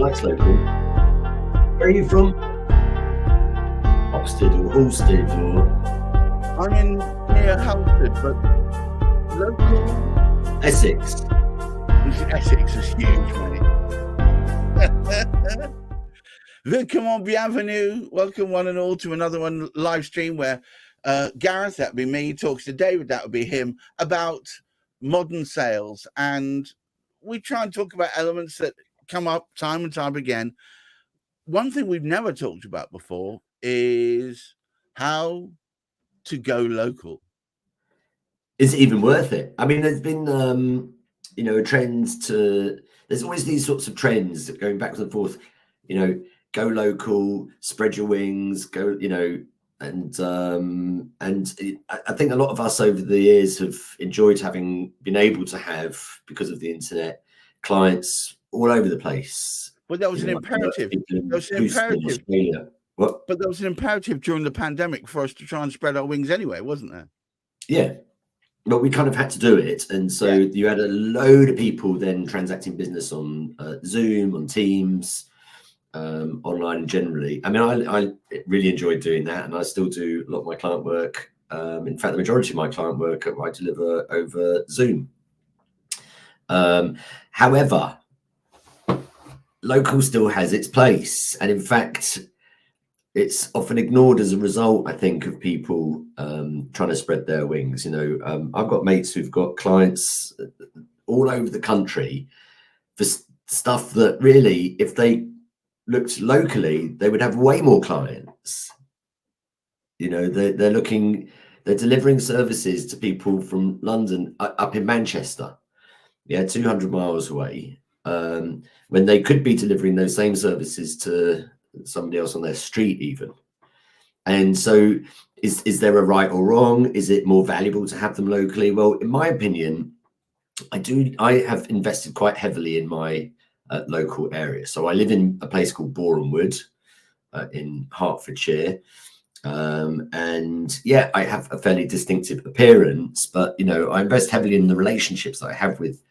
likes local. Where are you from? Oxted or Halstead or? I'm in near Halstead, but local. Essex. Essex is huge, mate. Comment bienvenue. Welcome one and all to another one live stream where Gareth, that would be me, talks to David, that would be him, about modern sales. And we try and talk about elements that come up time and time again. One thing we've never talked about before is how to go local. Is it even worth it? I mean, there's been, trends to, there's always these sorts of trends going back and forth, go local, spread your wings, go, and I think a lot of us over the years have enjoyed having been able to have, because of the internet, clients all over the place. But that was an imperative. But there was an imperative during the pandemic for us to try and spread our wings anyway, wasn't there? Yeah. But we kind of had to do it. And so you had a load of people then transacting business on Zoom, on Teams, online generally. I mean, I really enjoyed doing that, and I still do a lot of my client work. In fact, the majority of my client work I deliver over Zoom. However, local still has its place, and in fact, it's often ignored as a result, I think, of people trying to spread their wings. I've got mates who've got clients all over the country for stuff that really, if they looked locally, they would have way more clients. They're delivering services to people from London up in Manchester, 200 miles away, when they could be delivering those same services to somebody else on their street even. And so is there a right or wrong? Is it more valuable to have them locally? Well, in my opinion, I have invested quite heavily in my local area. So I live in a place called Boreham Wood in Hertfordshire. I have a fairly distinctive appearance, but I invest heavily in the relationships that I have with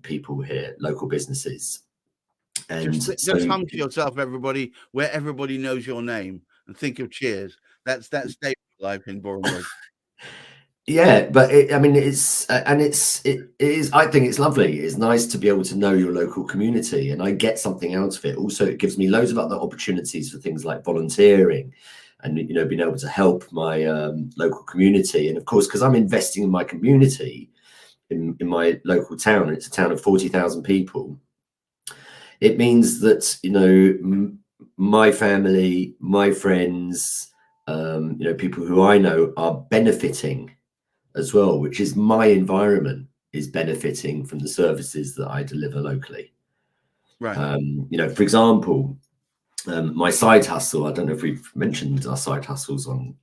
people here, local businesses. And just hum to yourself, everybody, where everybody knows your name, and think of Cheers. That's David's life in Boreham Wood. Yeah, but I think it's lovely. It's nice to be able to know your local community, and I get something out of it. Also, it gives me loads of other opportunities for things like volunteering and being able to help my local community. And of course, because I'm investing in my community in my local town, it's a town of 40,000 people. It means that my family, my friends, people who I know are benefiting as well, which is my environment is benefiting from the services that I deliver locally. Right. For example, my side hustle. I don't know if we've mentioned our side hustles on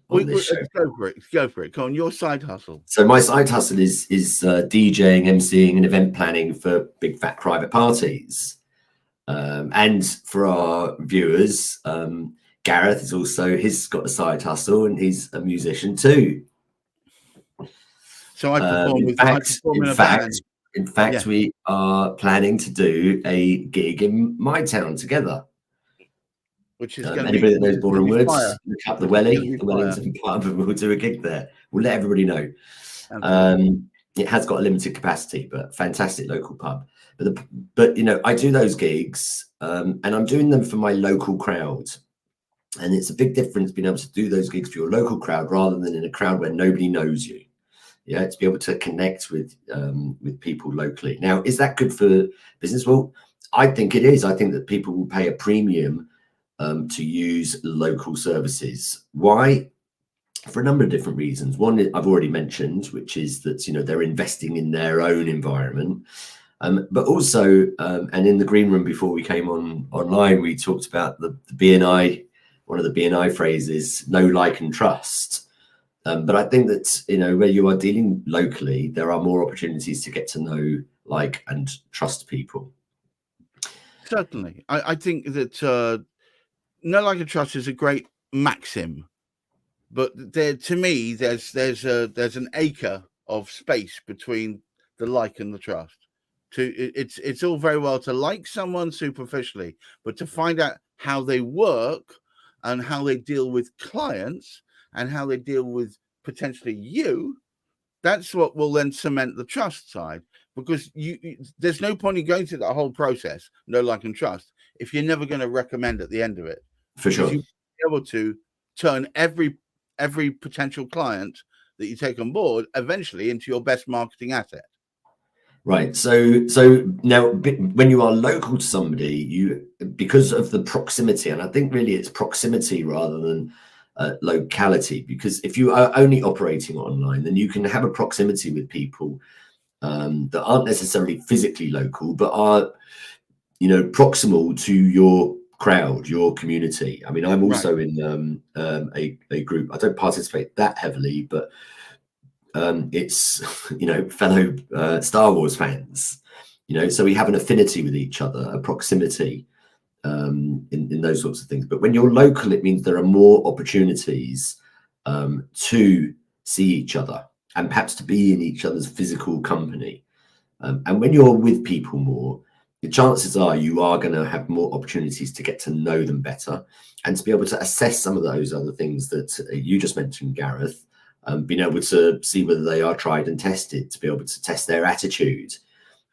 this show. Go for it. Go on, your side hustle. So my side hustle is DJing, MCing, and event planning for big fat private parties. And for our viewers, Gareth is also, he's got a side hustle and he's a musician too. So I perform in a band. In fact, we are planning to do a gig in my town together. Which is going to anybody that knows Boreham Wood, look up the Wellington Pub, and we'll do a gig there. We'll let everybody know. It has got a limited capacity, but fantastic local pub. But I do those gigs, and I'm doing them for my local crowd. And it's a big difference being able to do those gigs for your local crowd rather than in a crowd where nobody knows you. To be able to connect with people locally. Now, is that good for business? Well, I think it is. I think that people will pay a premium to use local services. Why? For a number of different reasons. One, I've already mentioned, which is that they're investing in their own environment. But also, and in the green room before we came online, we talked about the BNI. One of the BNI phrases: know, like, and trust. But I think that, where you are dealing locally, there are more opportunities to get to know, like, and trust people. Certainly. I think that know, like, and trust is a great maxim. But to me, there's an acre of space between the like and the trust. It's all very well to like someone superficially, but to find out how they work and how they deal with clients and how they deal with potentially you, that's what will then cement the trust side. Because there's no point in going through that whole process, no like and trust, if you're never going to recommend at the end of it. For sure. You'll be able to turn every potential client that you take on board eventually into your best marketing asset. Right. So now when you are local to somebody, because of the proximity, and I think really it's proximity rather than locality, because if you are only operating online, then you can have a proximity with people that aren't necessarily physically local, but are, proximal to your crowd, your community. I mean, I'm also in a group. I don't participate that heavily, but it's fellow Star Wars fans, so we have an affinity with each other, a proximity in those sorts of things. But when you're local, it means there are more opportunities to see each other and perhaps to be in each other's physical company. And when you're with people more, the chances are you are going to have more opportunities to get to know them better and to be able to assess some of those other things that you just mentioned, Gareth. Being able to see whether they are tried and tested, to be able to test their attitude,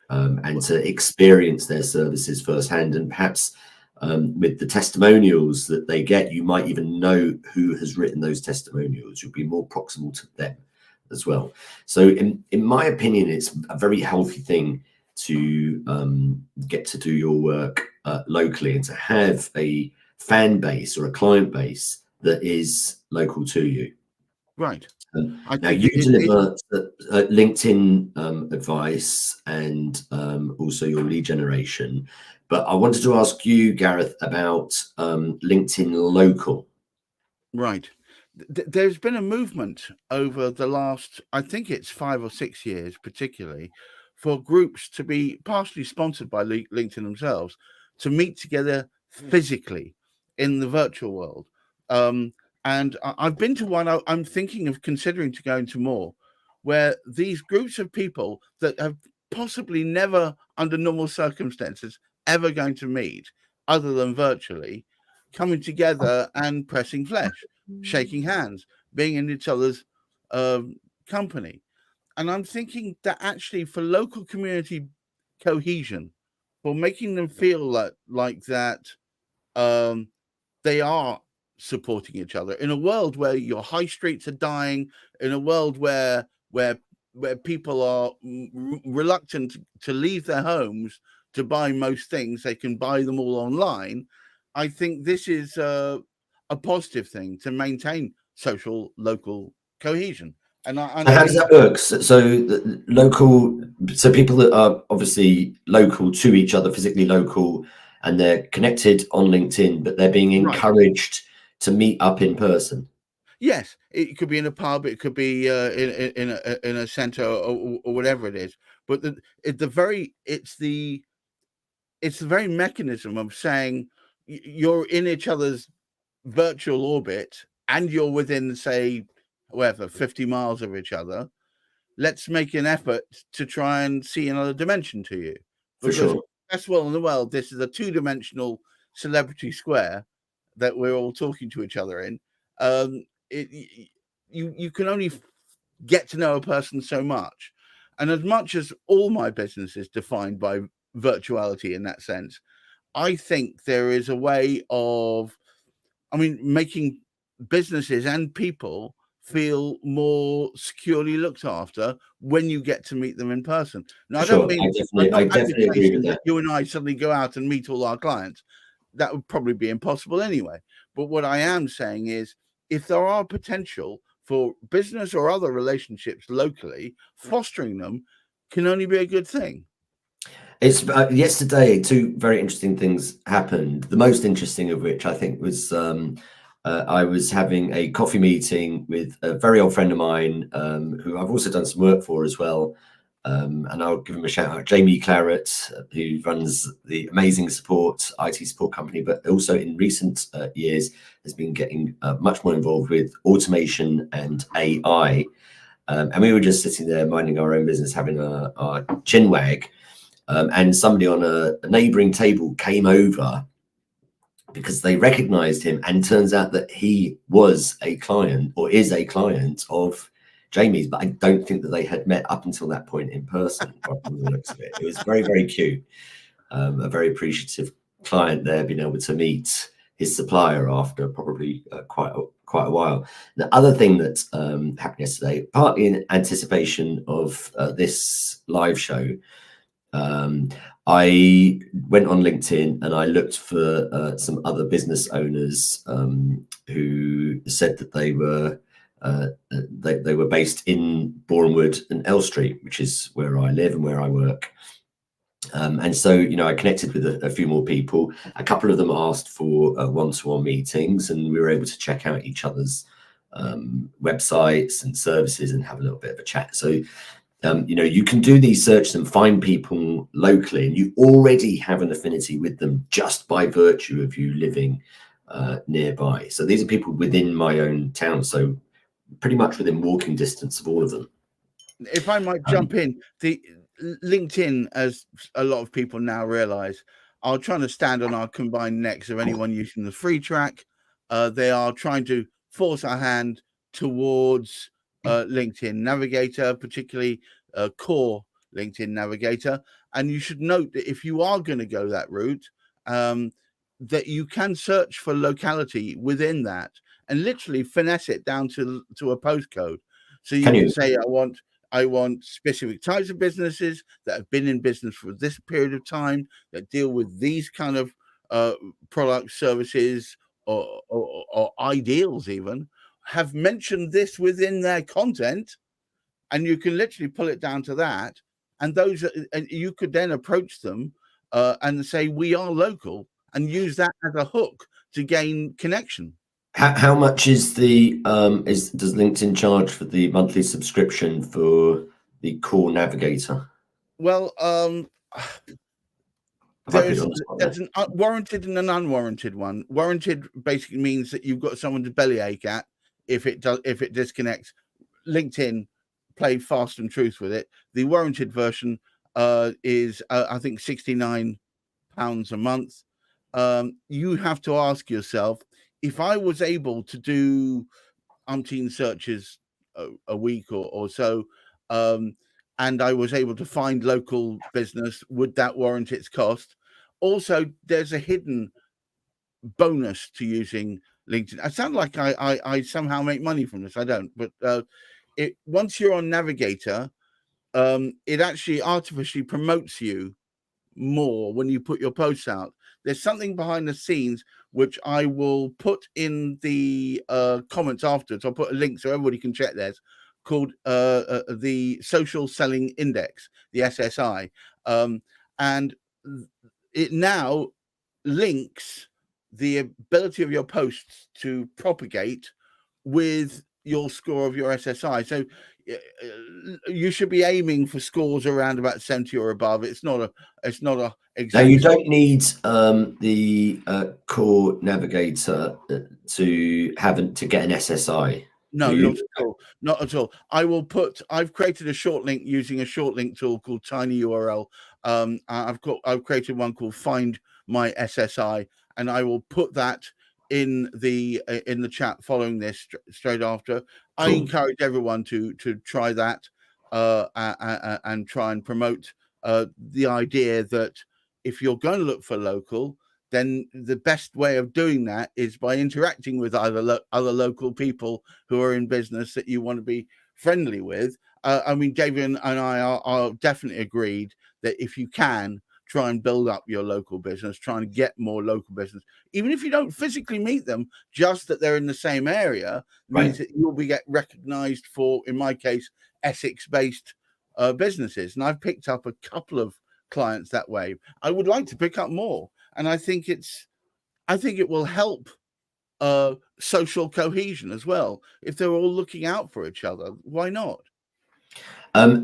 and to experience their services firsthand. And perhaps with the testimonials that they get, you might even know who has written those testimonials. You'll be more proximal to them as well. So in my opinion, it's a very healthy thing to get to do your work locally and to have a fan base or a client base that is local to you. Right. Now you deliver LinkedIn advice and also your lead generation, but I wanted to ask you, Gareth, about LinkedIn Local. Right. There's been a movement over the last, I think it's 5 or 6 years, particularly, for groups to be partially sponsored by LinkedIn themselves to meet together physically in the virtual world. And I've been to one. I'm thinking of considering to go into more, where these groups of people that have possibly never, under normal circumstances, ever going to meet, other than virtually, coming together and pressing flesh, shaking hands, being in each other's company. And I'm thinking that actually for local community cohesion, for making them feel like that they are supporting each other in a world where your high streets are dying, in a world where people are reluctant to leave their homes to buy most things, they can buy them all online. I think this is a positive thing to maintain social local cohesion. And how does that work? So people that are obviously local to each other, physically local, and they're connected on LinkedIn, but they're being encouraged to meet up in person. Yes, it could be in a pub, it could be in a center or whatever it is. But it's the very mechanism of saying you're in each other's virtual orbit and you're within, say, 50 miles of each other. Let's make an effort to try and see another dimension to you. For sure. Best world in the world, this is a 2-dimensional celebrity square that we're all talking to each other in. You can only get to know a person so much. And as much as all my business is defined by virtuality in that sense, I think there is a way of, making businesses and people feel more securely looked after when you get to meet them in person. Now, I don't mean I definitely agree with that. You and I suddenly go out and meet all our clients. That would probably be impossible anyway. But what I am saying is, if there are potential for business or other relationships locally, fostering them can only be a good thing. It's yesterday, 2 very interesting things happened. The most interesting of which I think was I was having a coffee meeting with a very old friend of mine who I've also done some work for as well. And I'll give him a shout out, Jamie Claret, who runs the amazing IT support company, but also in recent years has been getting much more involved with automation and AI. And we were just sitting there minding our own business, having our chin wag. and somebody on a neighbouring table came over because they recognised him, and turns out that he was a client, or is a client of Jamie's, but I don't think that they had met up until that point in person. From the looks of it, it was very, very cute. A very appreciative client there, being able to meet his supplier after probably quite a while. The other thing that happened yesterday, partly in anticipation of this live show, I went on LinkedIn and I looked for some other business owners who said that they were based in Bournemouth and Elstree, which is where I live and where I work. And so, I connected with a few more people. A couple of them asked for one-to-one meetings, and we were able to check out each other's websites and services and have a little bit of a chat. So, you can do these searches and find people locally, and you already have an affinity with them just by virtue of you living nearby. So these are people within my own town, so pretty much within walking distance of all of them. If I might jump in, the LinkedIn, as a lot of people now realize, are trying to stand on our combined necks of anyone using the free track. They are trying to force our hand towards LinkedIn Navigator, particularly core LinkedIn Navigator. And you should note that if you are going to go that route, that you can search for locality within that and literally finesse it down to a postcode. So you can say, I want specific types of businesses that have been in business for this period of time, that deal with these kind of products, services, or ideals even, have mentioned this within their content, and you can literally pull it down to that. And and you could then approach them and say, we are local, and use that as a hook to gain connection. How much is does LinkedIn charge for the monthly subscription for the core navigator? Well, there's an warranted and an unwarranted one. Warranted basically means that you've got someone to bellyache at if it disconnects. LinkedIn play fast and truth with it. The warranted version is I think £69 a month. You have to ask yourself, if I was able to do umpteen searches a week or so, and I was able to find local business, would that warrant its cost? Also, there's a hidden bonus to using LinkedIn. I sound like I somehow make money from this. I don't, but once you're on Navigator, it actually artificially promotes you more when you put your posts out. There's something behind the scenes which I will put in the comments afterwards. I'll put a link so everybody can check this, called the Social Selling Index, the SSI. And it now links the ability of your posts to propagate with your score of your SSI. So you should be aiming for scores around about 70 or above. It's not a now you don't need the core navigator to get an SSI. No, not at all. Not at all. I've created a short link using a short link tool called TinyURL. I've created one called Find My SSI, and I will put that in the chat following this straight after. Cool. I encourage everyone to try that and try and promote the idea that if you're going to look for local, then the best way of doing that is by interacting with other local people who are in business that you want to be friendly with. I mean, David and I are definitely agreed that if you can, try and build up your local business, try and get more local business. Even if you don't physically meet them, just that they're in the same area means that you'll be recognized for, in my case, Essex-based businesses. And I've picked up a couple of clients that way. I would like to pick up more. And I think it will help social cohesion as well. If they're all looking out for each other, why not?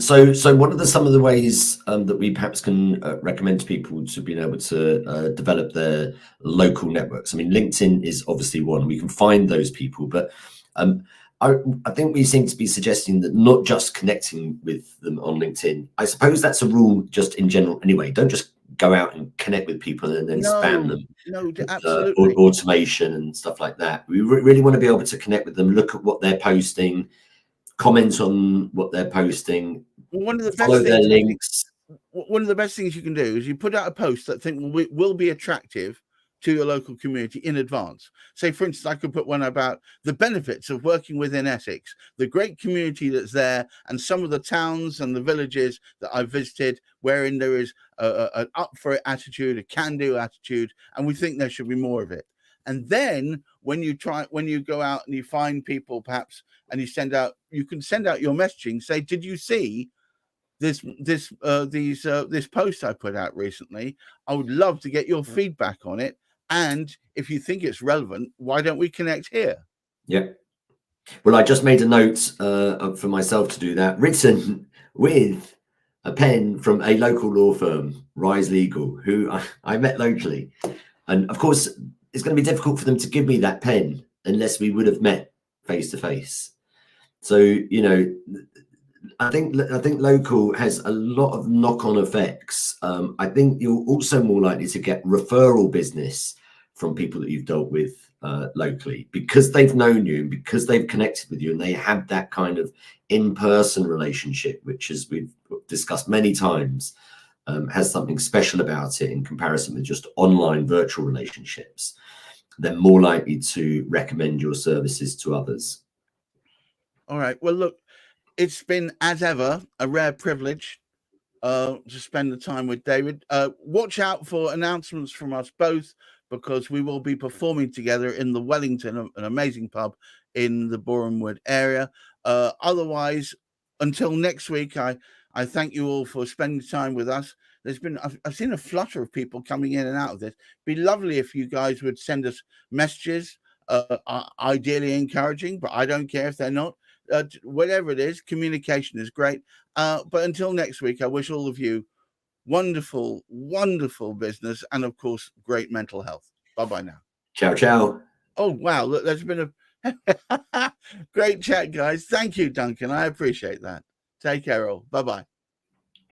So what are some of the ways that we perhaps can recommend to people to being able to develop their local networks? I mean, LinkedIn is obviously one. We can find those people, but I think we seem to be suggesting that not just connecting with them on LinkedIn. I suppose that's a rule just in general anyway. Don't just go out and connect with people and then spam them. No, with, absolutely. automation and stuff like that. We really want to be able to connect with them, look at what they're posting, comment on what they're posting, One of the follow their links. One of the best things you can do is you put out a post that will be attractive to your local community in advance. Say, for instance, I could put one about the benefits of working within Essex, the great community that's there, and some of the towns and the villages that I've visited wherein there is an up for it attitude, a can-do attitude, and we think there should be more of it. And then when you go out and you find people perhaps, and you can send out your messaging, say, did you see this post I put out recently? I would love to get your feedback on it. And if you think it's relevant, why don't we connect here? Yeah. Well, I just made a note for myself to do that, written with a pen from a local law firm, Rise Legal, who I met locally. And of course, it's going to be difficult for them to give me that pen unless we would have met face to face. So, you know, I think local has a lot of knock-on effects. I think you're also more likely to get referral business from people that you've dealt with locally, because they've known you and because they've connected with you and they have that kind of in-person relationship, which, as we've discussed many times, has something special about it in comparison with just online virtual relationships. They're more likely to recommend your services to others. All right. Well, look, it's been, as ever, a rare privilege to spend the time with David. Watch out for announcements from us both, because we will be performing together in the Wellington, an amazing pub in the Boreham Wood area. Otherwise, until next week, I thank you all for spending time with us. I've seen a flutter of people coming in and out of this. It'd be lovely if you guys would send us messages, ideally encouraging, but I don't care if they're not. Whatever it is, communication is great. But until next week, I wish all of you wonderful, wonderful business, and of course, great mental health. Bye-bye now. Ciao, ciao. Oh, wow. Look, there's been a great chat, guys. Thank you, Duncan. I appreciate that. Take care all. Bye-bye.